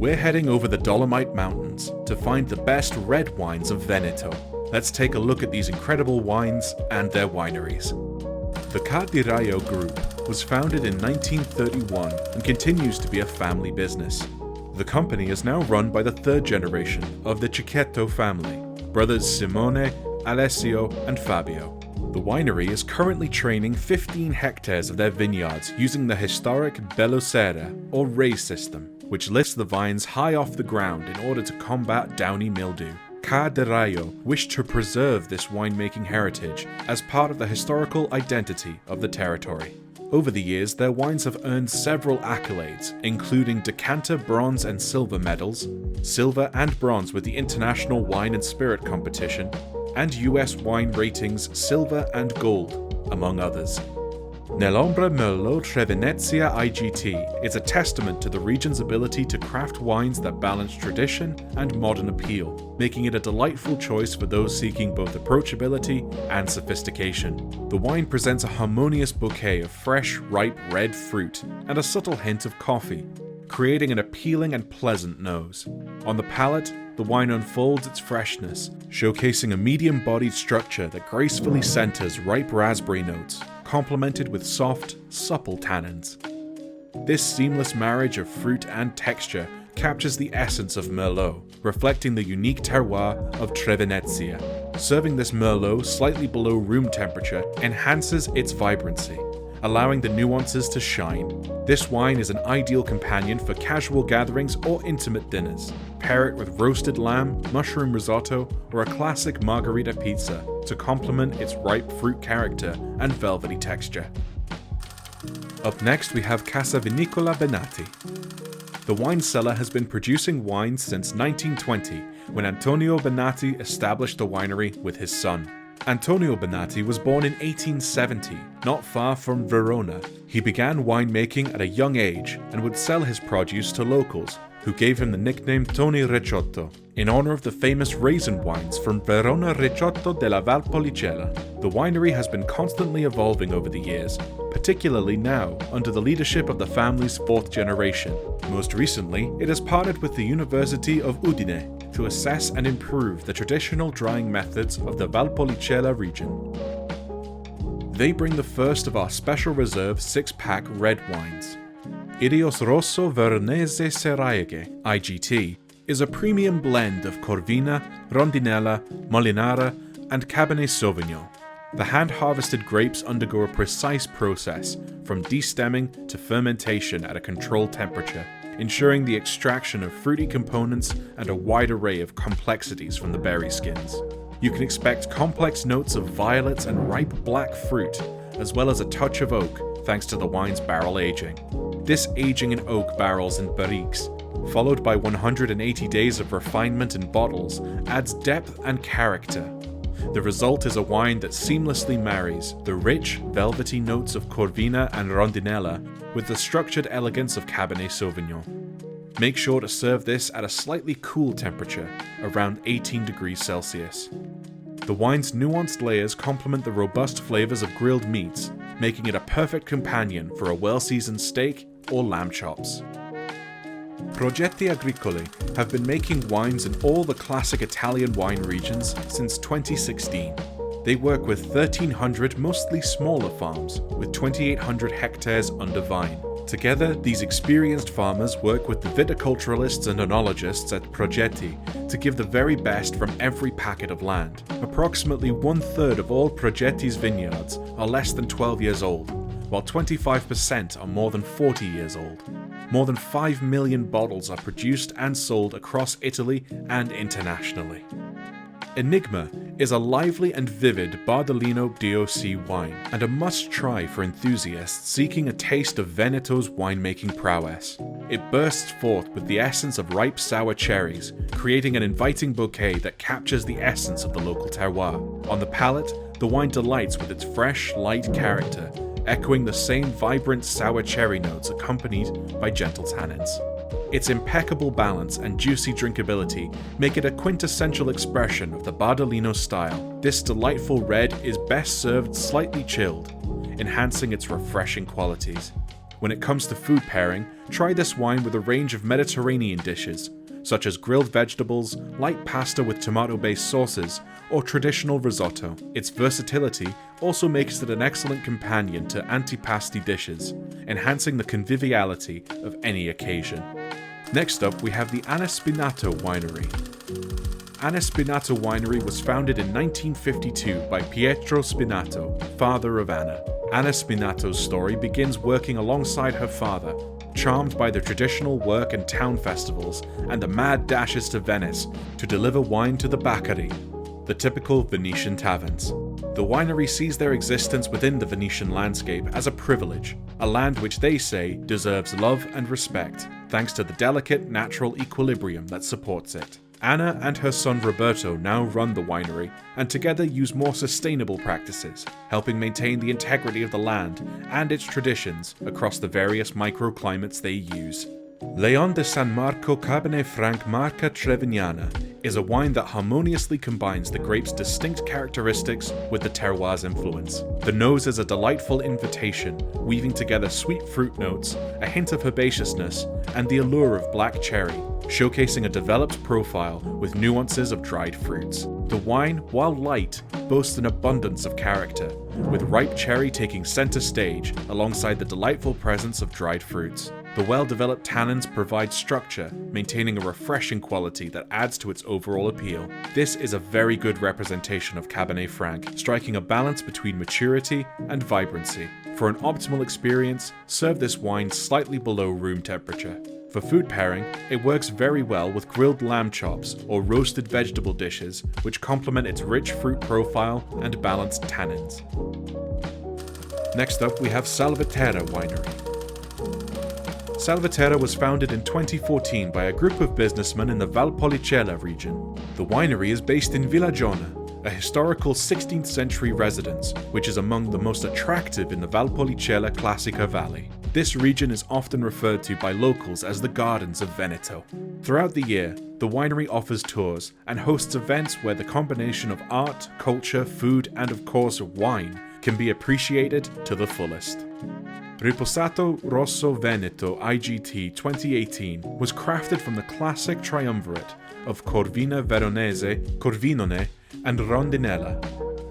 We're heading over the Dolomite Mountains to find the best red wines of Veneto. Let's take a look at these incredible wines and their wineries. The Ireos Group was founded in 1931 and continues to be a family business. The company is now run by the third generation of the Curated family, brothers Simone, Alessio, and Fabio. The winery is currently training 15 hectares of their vineyards using the historic Bello-serra or raise system, which lifts the vines high off the ground in order to combat downy mildew. Ireos wished to preserve this winemaking heritage as part of the historical identity of the territory. Over the years, their wines have earned several accolades, including decanter bronze and silver medals, silver and bronze with the International Wine and Spirit Competition, and US wine ratings silver and gold, among others. Nell'Ombra Merlot Trevenezie IGT is a testament to the region's ability to craft wines that balance tradition and modern appeal, making it a delightful choice for those seeking both approachability and sophistication. The wine presents a harmonious bouquet of fresh, ripe red fruit and a subtle hint of coffee, creating an appealing and pleasant nose. On the palate, the wine unfolds its freshness, showcasing a medium-bodied structure that gracefully centers ripe raspberry notes, complemented with soft, supple tannins. This seamless marriage of fruit and texture captures the essence of Merlot, reflecting the unique terroir of Trevenezie. Serving this Merlot slightly below room temperature enhances its vibrancy, allowing the nuances to shine. This wine is an ideal companion for casual gatherings or intimate dinners. Pair it with roasted lamb, mushroom risotto, or a classic margarita pizza to complement its ripe fruit character and velvety texture. Up next we have Casa Vinicola Benati. The wine cellar has been producing wines since 1920, when Antonio Benati established the winery with his son. Antonio Benati was born in 1870, not far from Verona. He began winemaking at a young age and would sell his produce to locals, who gave him the nickname Tony Recioto, in honor of the famous raisin wines from Verona Recioto della Valpolicella. The winery has been constantly evolving over the years, particularly now under the leadership of the family's fourth generation. Most recently, it has partnered with the University of Udine to assess and improve the traditional drying methods of the Valpolicella region. They bring the first of our special reserve 6-pack red wines. Ireos Rosso Veronese Soraighe IGT is a premium blend of Corvina, Rondinella, Molinara, and Cabernet Sauvignon. The hand-harvested grapes undergo a precise process, from destemming to fermentation at a controlled temperature, ensuring the extraction of fruity components and a wide array of complexities from the berry skins. You can expect complex notes of violets and ripe black fruit, as well as a touch of oak, thanks to the wine's barrel aging. This aging in oak barrels and barriques, followed by 180 days of refinement in bottles, adds depth and character. The result is a wine that seamlessly marries the rich, velvety notes of Corvina and Rondinella with the structured elegance of Cabernet Sauvignon. Make sure to serve this at a slightly cool temperature, around 18 degrees Celsius. The wine's nuanced layers complement the robust flavors of grilled meats, making it a perfect companion for a well-seasoned steak or lamb chops. Progetti Agricoli have been making wines in all the classic Italian wine regions since 2016. They work with 1,300 mostly smaller farms with 2,800 hectares under vine. Together, these experienced farmers work with the viticulturalists and enologists at Progetti to give the very best from every packet of land. Approximately 1/3 of all Progetti's vineyards are less than 12 years old, while 25% are more than 40 years old. More than 5 million bottles are produced and sold across Italy and internationally. Enygma is a lively and vivid Bardolino DOC wine, and a must-try for enthusiasts seeking a taste of Veneto's winemaking prowess. It bursts forth with the essence of ripe sour cherries, creating an inviting bouquet that captures the essence of the local terroir. On the palate, the wine delights with its fresh, light character, echoing the same vibrant sour cherry notes accompanied by gentle tannins. Its impeccable balance and juicy drinkability make it a quintessential expression of the Bardolino style. This delightful red is best served slightly chilled, enhancing its refreshing qualities. When it comes to food pairing, try this wine with a range of Mediterranean dishes, such as grilled vegetables, light pasta with tomato-based sauces, or traditional risotto. Its versatility also makes it an excellent companion to antipasti dishes, enhancing the conviviality of any occasion. Next up, we have the Anna Spinato winery. Anna Spinato winery was founded in 1952 by Pietro Spinato, father of Anna. Anna Spinato's story begins working alongside her father, charmed by the traditional work and town festivals and the mad dashes to Venice to deliver wine to the Baccari, the typical Venetian taverns. The winery sees their existence within the Venetian landscape as a privilege, a land which they say deserves love and respect, thanks to the delicate natural equilibrium that supports it. Anna and her son Roberto now run the winery and together use more sustainable practices, helping maintain the integrity of the land and its traditions across the various microclimates they use. Lèon de San Marco Cabernet Franc Marca Trevignana is a wine that harmoniously combines the grape's distinct characteristics with the terroir's influence. The nose is a delightful invitation, weaving together sweet fruit notes, a hint of herbaceousness, and the allure of black cherry, showcasing a developed profile with nuances of dried fruits. The wine, while light, boasts an abundance of character, with ripe cherry taking center stage alongside the delightful presence of dried fruits. The well-developed tannins provide structure, maintaining a refreshing quality that adds to its overall appeal. This is a very good representation of Cabernet Franc, striking a balance between maturity and vibrancy. For an optimal experience, serve this wine slightly below room temperature. For food pairing, it works very well with grilled lamb chops or roasted vegetable dishes, which complement its rich fruit profile and balanced tannins. Next up, we have Salvaterra Winery. Salvaterra was founded in 2014 by a group of businessmen in the Valpolicella region. The winery is based in Villagiona, a historical 16th century residence, which is among the most attractive in the Valpolicella Classica Valley. This region is often referred to by locals as the Gardens of Veneto. Throughout the year, the winery offers tours and hosts events where the combination of art, culture, food, and of course wine can be appreciated to the fullest. Riposato Rosso Veneto IGT 2018 was crafted from the classic triumvirate of Corvina Veronese, Corvinone, and Rondinella.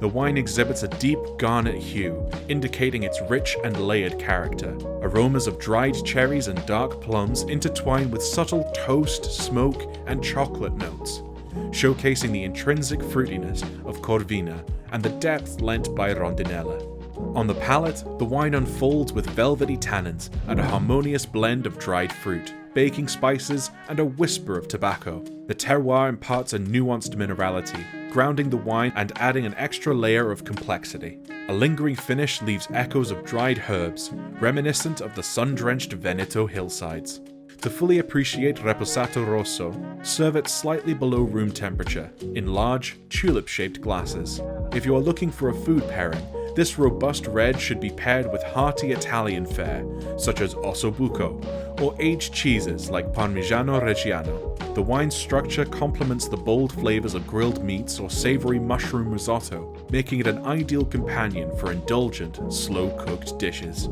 The wine exhibits a deep garnet hue, indicating its rich and layered character. Aromas of dried cherries and dark plums intertwine with subtle toast, smoke, and chocolate notes, showcasing the intrinsic fruitiness of Corvina and the depth lent by Rondinella. On the palate, the wine unfolds with velvety tannins and a harmonious blend of dried fruit, baking spices, and a whisper of tobacco. The terroir imparts a nuanced minerality, grounding the wine and adding an extra layer of complexity. A lingering finish leaves echoes of dried herbs, reminiscent of the sun-drenched Veneto hillsides. To fully appreciate Riposato Rosso, serve it slightly below room temperature, in large, tulip-shaped glasses. If you are looking for a food pairing, this robust red should be paired with hearty Italian fare, such as ossobuco, or aged cheeses like Parmigiano Reggiano. The wine's structure complements the bold flavors of grilled meats or savory mushroom risotto, making it an ideal companion for indulgent, slow-cooked dishes.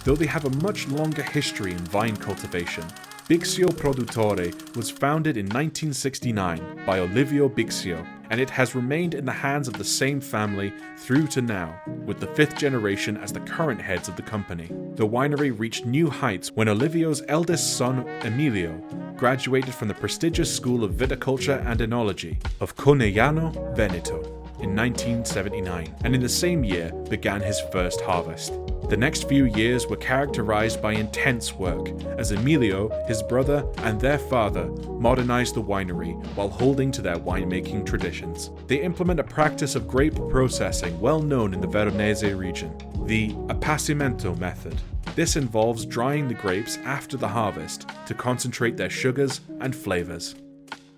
Though they have a much longer history in vine cultivation, Bixio Produttore was founded in 1969 by Olivio Bixio, and it has remained in the hands of the same family through to now, with the fifth generation as the current heads of the company. The winery reached new heights when Olivio's eldest son, Emilio, graduated from the prestigious School of Viticulture and Enology of Conegliano, Veneto, in 1979, and in the same year began his first harvest. The next few years were characterized by intense work, as Emilio, his brother, and their father modernized the winery while holding to their winemaking traditions. They implement a practice of grape processing well known in the Veronese region, the appassimento method. This involves drying the grapes after the harvest to concentrate their sugars and flavors.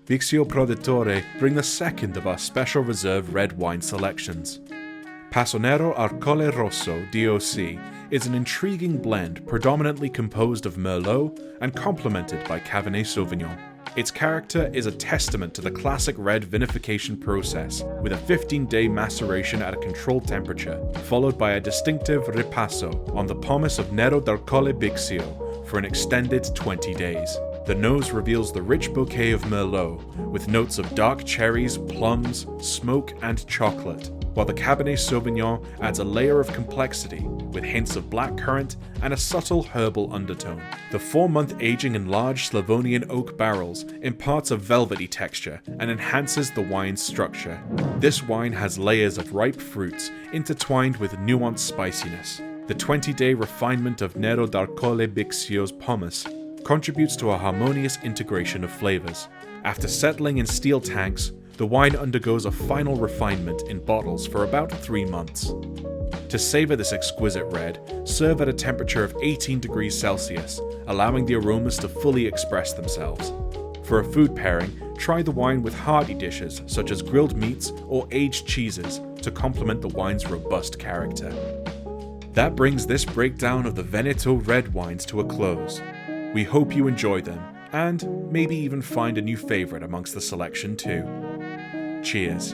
Bixio Produttore bring the second of our special reserve red wine selections. Passonero Arcole Rosso DOC is an intriguing blend predominantly composed of Merlot and complemented by Cabernet Sauvignon. Its character is a testament to the classic red vinification process, with a 15-day maceration at a controlled temperature, followed by a distinctive ripasso on the pomace of Nero d'Arcole Bixio for an extended 20 days. The nose reveals the rich bouquet of Merlot, with notes of dark cherries, plums, smoke, and chocolate, while the Cabernet Sauvignon adds a layer of complexity, with hints of blackcurrant and a subtle herbal undertone. The 4-month aging in large Slavonian oak barrels imparts a velvety texture and enhances the wine's structure. This wine has layers of ripe fruits intertwined with nuanced spiciness. The 20-day refinement of Nero d'Arcole Bixio's pomace contributes to a harmonious integration of flavors. After settling in steel tanks, the wine undergoes a final refinement in bottles for about 3 months. To savor this exquisite red, serve at a temperature of 18 degrees Celsius, allowing the aromas to fully express themselves. For a food pairing, try the wine with hearty dishes such as grilled meats or aged cheeses to complement the wine's robust character. That brings this breakdown of the Veneto red wines to a close. We hope you enjoy them, and maybe even find a new favorite amongst the selection too. Cheers.